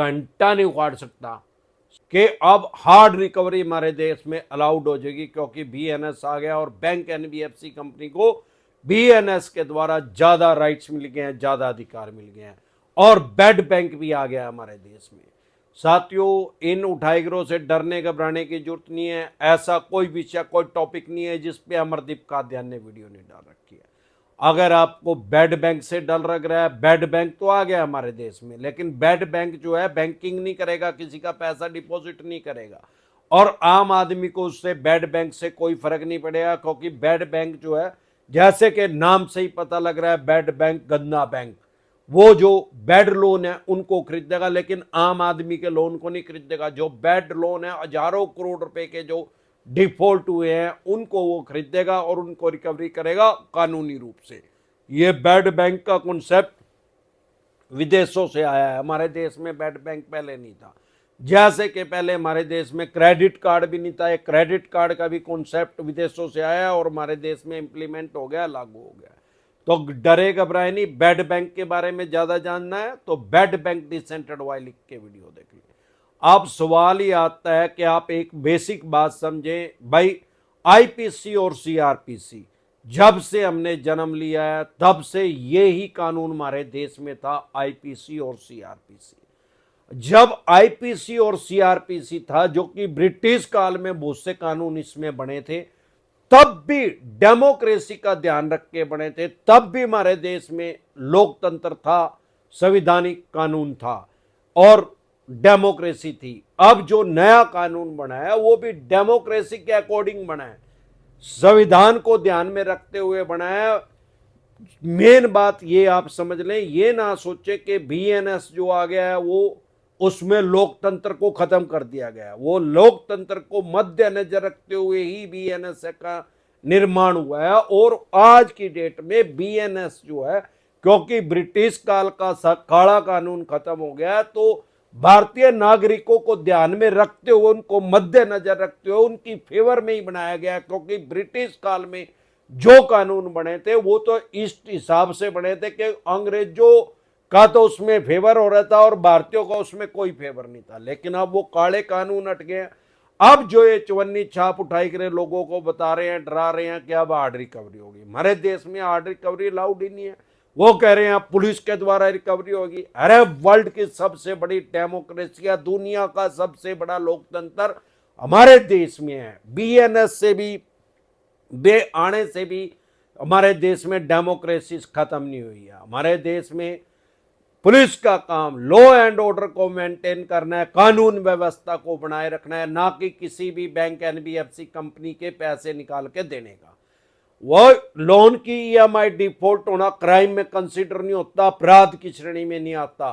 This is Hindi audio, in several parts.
घंटा नहीं उखाड़ सकता कि अब हार्ड रिकवरी हमारे देश में अलाउड हो जाएगी, क्योंकि बीएनएस आ गया और बैंक एनबीएफसी कंपनी को बीएनएस के द्वारा ज्यादा राइट्स मिल गए हैं, ज्यादा अधिकार मिल गए हैं और बेड बैंक भी आ गया हमारे देश में। साथियों, इन उठाई गिरोह से डरने घबराने की जरूरत नहीं है। ऐसा कोई विषय, कोई टॉपिक नहीं है जिस पे अमरदीप कादियान ने वीडियो नहीं डाल रखी है। अगर आपको बेड बैंक से डर लग रहा है, बेड बैंक तो आ गया हमारे देश में, लेकिन बेड बैंक जो है बैंकिंग नहीं करेगा, किसी का पैसा डिपॉजिट नहीं करेगा और आम आदमी को उससे बेड बैंक से कोई फर्क नहीं पड़ेगा, क्योंकि बेड बैंक जो है, जैसे कि नाम से ही पता लग रहा है, बेड बैंक गंदा बैंक, वो जो बेड लोन है उनको खरीदेगा, लेकिन आम आदमी के लोन को नहीं खरीदेगा। जो बेड लोन है, हजारों करोड़ रुपए के जो डिफॉल्ट हुए हैं उनको वो खरीदेगा और उनको रिकवरी करेगा कानूनी रूप से। ये बेड बैंक का कॉन्सेप्ट विदेशों से आया है, हमारे देश में बेड बैंक पहले नहीं था। जैसे कि पहले हमारे देश में क्रेडिट कार्ड भी नहीं था, एक क्रेडिट कार्ड का भी कॉन्सेप्ट विदेशों से आया और हमारे देश में इंप्लीमेंट हो गया, लागू हो गया। तो डरे घबराए नहीं। बेड बैंक के बारे में ज्यादा जानना है तो बेड बैंक डिसेंट्रलाइज्ड लिख के वीडियो देख लीजिए। अब सवाल ही आता है कि आप एक बेसिक बात समझें भाई, आईपीसी और सीआरपीसी जब से हमने जन्म लिया है तब से ये ही कानून हमारे देश में था, आईपीसी और सीआरपीसी। जब आईपीसी और सीआरपीसी था, जो कि ब्रिटिश काल में बहुत से कानून इसमें बने थे, तब भी डेमोक्रेसी का ध्यान रख के बने थे, तब भी हमारे देश में लोकतंत्र था, संवैधानिक कानून था और डेमोक्रेसी थी। अब जो नया कानून बना है वो भी डेमोक्रेसी के अकॉर्डिंग बना है, संविधान को ध्यान में रखते हुए बना है। मेन बात ये आप समझ लें, ये ना सोचे कि बीएनएस जो आ गया है वो उसमें लोकतंत्र को खत्म कर दिया गया। वो लोकतंत्र को मद्देनजर रखते हुए ही बीएनएस का निर्माण हुआ है और आज की डेट में बीएनएस जो है, क्योंकि ब्रिटिश काल का काला कानून खत्म हो गया, तो भारतीय नागरिकों को ध्यान में रखते हुए, उनको मद्देनजर रखते हुए उनकी फेवर में ही बनाया गया, क्योंकि ब्रिटिश काल में जो कानून बने थे वो तो इस हिसाब से बने थे कि अंग्रेजों का तो उसमें फेवर हो रहा था और भारतीयों का उसमें कोई फेवर नहीं था। लेकिन अब वो काले कानून हट गए। अब जो ये चवन्नी छाप उठाई करे लोगों को बता रहे हैं, डरा रहे हैं कि अब हार्ड रिकवरी होगी। हमारे देश में हार्ड रिकवरी अलाउड ही नहीं है। वो कह रहे हैं पुलिस के द्वारा रिकवरी होगी। अरे वर्ल्ड की सबसे बड़ी डेमोक्रेसी, दुनिया का सबसे बड़ा लोकतंत्र हमारे देश में है। बीएनएस से भी बे आने से भी हमारे देश में डेमोक्रेसी खत्म नहीं हुई है। हमारे देश में पुलिस का काम लॉ एंड ऑर्डर को मेंटेन करना है, कानून व्यवस्था को बनाए रखना है, ना कि किसी भी बैंक एनबीएफसी कंपनी के पैसे निकाल के देने का। वो लोन की ईएमआई डिफॉल्ट होना क्राइम में कंसीडर नहीं होता, अपराध की श्रेणी में नहीं आता।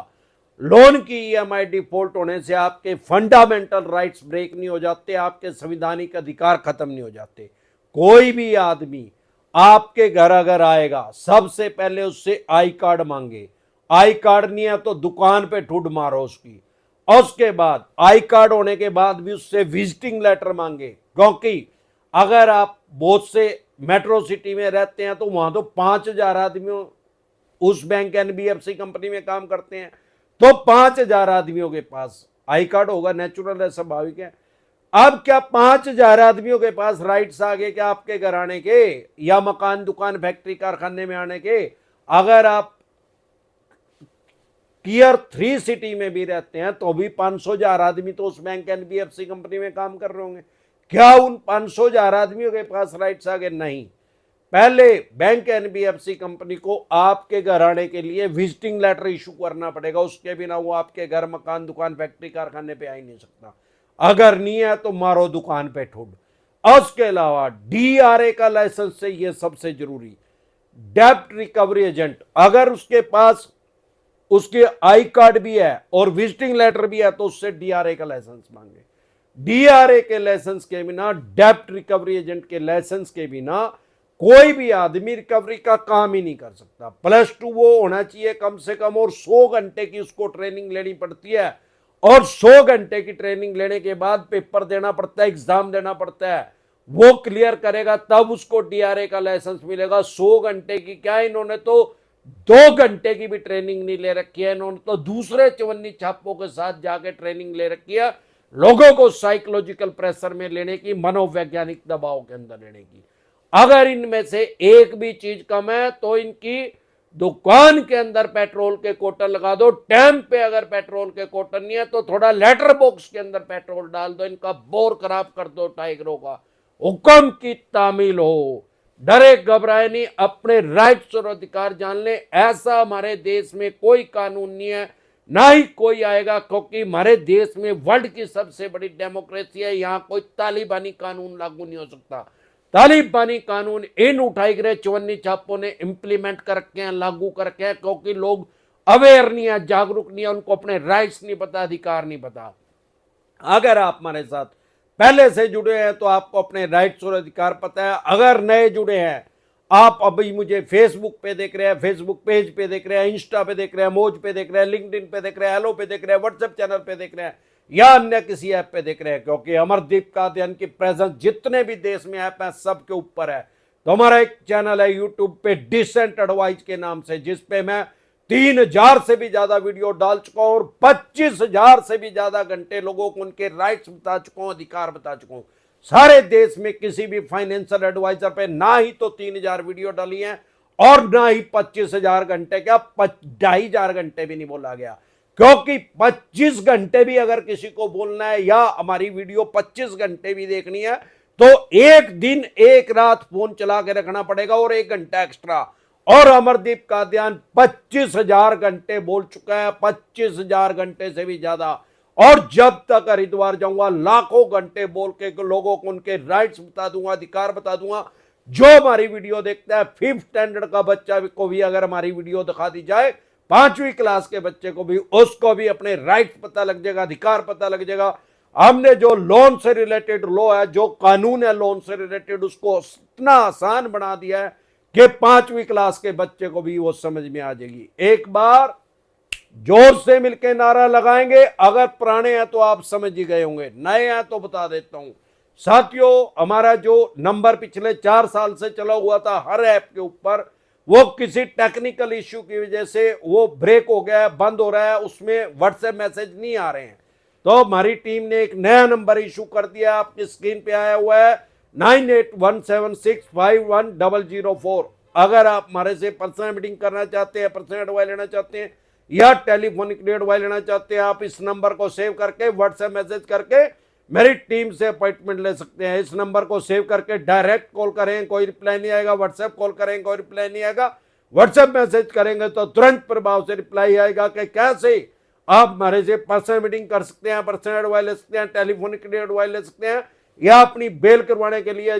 लोन की ईएमआई डिफॉल्ट होने से आपके फंडामेंटल राइट्स ब्रेक नहीं हो जाते, आपके संवैधानिक अधिकार खत्म नहीं हो जाते। कोई भी आदमी आपके घर अगर आएगा, सबसे पहले उससे आई कार्ड मांगे। आई कार्ड नहीं है तो दुकान पे ठुड मारो उसकी। और उसके बाद आई कार्ड होने के बाद भी उससे विजिटिंग लेटर मांगे, क्योंकि अगर आप बहुत से मेट्रो सिटी में रहते हैं तो वहां तो 5,000 आदमी उस बैंक एनबीएफसी कंपनी में काम करते हैं, तो 5,000 आदमियों के पास आई कार्ड होगा, नेचुरल है, स्वाभाविक है। अब क्या 5,000 आदमियों के पास राइट्स आ गए क्या आपके घर आने के, या मकान, दुकान, फैक्ट्री, कारखाने में आने के? अगर आप टीयर 3 सिटी में भी रहते हैं तो भी 500,000 आदमी तो उस बैंक एनबीएफसी कंपनी में काम कर रहे होंगे। क्या उन 500,000 आदमियों के पास राइट्स आ गए? नहीं। पहले बैंक एनबीएफसी कंपनी को आपके घर आने के लिए विजिटिंग लेटर इशू करना पड़ेगा, उसके बिना वो आपके घर, मकान, दुकान, फैक्ट्री, कारखाने पे आ ही नहीं सकता। अगर नहीं है तो मारो दुकान पे ठुड। और उसके अलावा डीआरए का लाइसेंस से, ये सबसे जरूरी, डेब्ट रिकवरी एजेंट, अगर उसके पास उसके आई कार्ड भी है और विजिटिंग लेटर भी है तो उससे डीआरए का लाइसेंस मांगे। डीआरए के लाइसेंस के बिना, डेब्ट रिकवरी एजेंट के लाइसेंस के बिना कोई भी आदमी रिकवरी का काम ही नहीं कर सकता। +2 वो होना चाहिए कम से कम, और 100 घंटे की उसको ट्रेनिंग लेनी पड़ती है, और 100 घंटे की ट्रेनिंग लेने के बाद पेपर देना पड़ता है, एग्जाम देना पड़ता है। वो क्लियर करेगा तब उसको डीआरए का लाइसेंस मिलेगा। 100 घंटे की क्या, इन्होंने तो 2 घंटे की भी ट्रेनिंग नहीं ले रखी है इन्होंने, तो दूसरे चवन्नी छापों के साथ जाके ट्रेनिंग ले रखी है लोगों को साइकोलॉजिकल प्रेशर में लेने की, मनोवैज्ञानिक दबाव के अंदर लेने की। अगर इनमें से एक भी चीज कम है तो इनकी दुकान के अंदर पेट्रोल के कोटर लगा दो, टैंक पे अगर पेट्रोल के कोटर नहीं है तो थोड़ा लेटर बॉक्स के अंदर पेट्रोल डाल दो, इनका बोर खराब कर दो टाइगरों का। हुक्म की तामील हो, डरे घबराए नहीं, अपने राइट्स और अधिकार जान ले। ऐसा हमारे देश में कोई कानून नहीं है, ना ही कोई आएगा, क्योंकि हमारे देश में वर्ल्ड की सबसे बड़ी डेमोक्रेसी है। यहां कोई तालिबानी कानून लागू नहीं हो सकता। तालिबानी कानून इन उठाई गए चवन्नी छापों ने इंप्लीमेंट कर रखे हैं, लागू कर रखे हैं, क्योंकि लोग अवेयर नहीं है, जागरूक नहीं है, उनको अपने राइट्स नहीं पता, अधिकार नहीं पता। अगर आप हमारे साथ पहले से जुड़े हैं तो आपको अपने राइट्स और अधिकार पता है। अगर नए जुड़े हैं, आप अभी मुझे फेसबुक पे देख रहे हैं, फेसबुक पेज पे देख रहे हैं, इंस्टा पे देख रहे हैं, मौज पे देख रहे हैं, लिंक्डइन पे देख रहे हैं, हेलो पे देख रहे हैं, व्हाट्सएप चैनल पे देख रहे हैं, या अन्य किसी ऐप पे देख रहे हैं, क्योंकि अमरदीप कादियान की प्रेजेंस जितने भी देश में ऐप है सबके ऊपर है। तो हमारा एक चैनल है यूट्यूब पे डिसेंट एडवाइस के नाम से, जिसपे मैं 3000 से भी ज्यादा वीडियो डाल चुका हूं और 25,000 से भी ज्यादा घंटे लोगों को उनके राइट्स बता चुका हूं, अधिकार बता चुका हूं। सारे देश में किसी भी फाइनेंशियल एडवाइजर पे ना ही तो 3000 वीडियो डाली है और ना ही 25,000 घंटे, क्या 2,500 घंटे भी नहीं बोला गया, क्योंकि 25 घंटे भी अगर किसी को बोलना है या हमारी वीडियो 25 घंटे भी देखनी है तो एक दिन एक रात फोन चला के रखना पड़ेगा और 1 घंटा एक्स्ट्रा। और अमरदीप कादियान 25,000 घंटे बोल चुका है, 25,000 घंटे से भी ज्यादा। और जब तक हरिद्वार जाऊंगा लाखों घंटे बोल के लोगों को उनके राइट्स बता दूंगा, अधिकार बता दूंगा। जो हमारी वीडियो देखता है, 5th स्टैंडर्ड का बच्चा को भी अगर हमारी वीडियो दिखा दी जाए, 5वीं क्लास के बच्चे को भी, उसको भी अपने राइट्स पता लग जाएगा, अधिकार पता लग जाएगा। हमने जो लोन से रिलेटेड लॉ है, जो कानून है लोन से रिलेटेड, उसको इतना आसान बना दिया है कि 5वीं क्लास के बच्चे को भी वो समझ में आ जाएगी। एक बार जोर से मिलकर नारा लगाएंगे, अगर पुराने हैं तो आप समझ ही गए होंगे, नए हैं तो बता देता हूं साथियों। हमारा जो नंबर पिछले 4 साल से चला हुआ था हर ऐप के ऊपर, वो किसी टेक्निकल इश्यू की वजह से वो ब्रेक हो गया है, बंद हो रहा है, उसमें व्हाट्सएप मैसेज नहीं आ रहे हैं। तो हमारी टीम ने एक नया नंबर इशू कर दिया, आपकी स्क्रीन पे आया हुआ है 9817651004। अगर आप हमारे से पर्सनल मीटिंग करना चाहते हैं, पर्सनल एडवाइस लेना चाहते हैं या टेलीफोनिक एडवाइस लेना चाहते हैं, आप इस नंबर को सेव करके व्हाट्सएप मैसेज करके मेरी टीम से अपॉइंटमेंट ले सकते हैं। इस नंबर को सेव करके डायरेक्ट कॉल करें, कोई रिप्लाई नहीं आएगा, व्हाट्सएप कॉल करें, कोई रिप्लाई नहीं आएगा, व्हाट्सएप मैसेज करेंगे तो तुरंत प्रभाव से रिप्लाई आएगा कि कैसे आप हमारे से पर्सनल मीटिंग कर सकते हैं, पर्सनल एडवाइस ले सकते हैं, टेलीफोनिक एडवाइस ले सकते हैं, या अपनी बेल करवाने के लिए,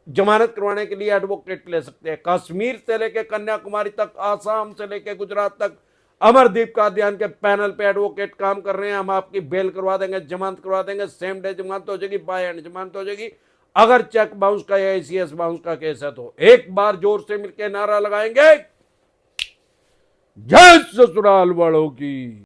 जमानत करवाने के लिए एडवोकेट ले सकते हैं। कश्मीर से लेकर कन्याकुमारी तक, आसाम से लेकर गुजरात तक अमरदीप कादियान के पैनल पे एडवोकेट काम कर रहे हैं। हम आपकी बेल करवा देंगे, जमानत करवा देंगे, सेम डे जमानत हो जाएगी, बाय एंड जमानत हो जाएगी। अगर चेक बाउंस का या ACS बाउंस का केस है तो एक बार जोर से मिलकर नारा लगाएंगे, जय ससुराल वालों की।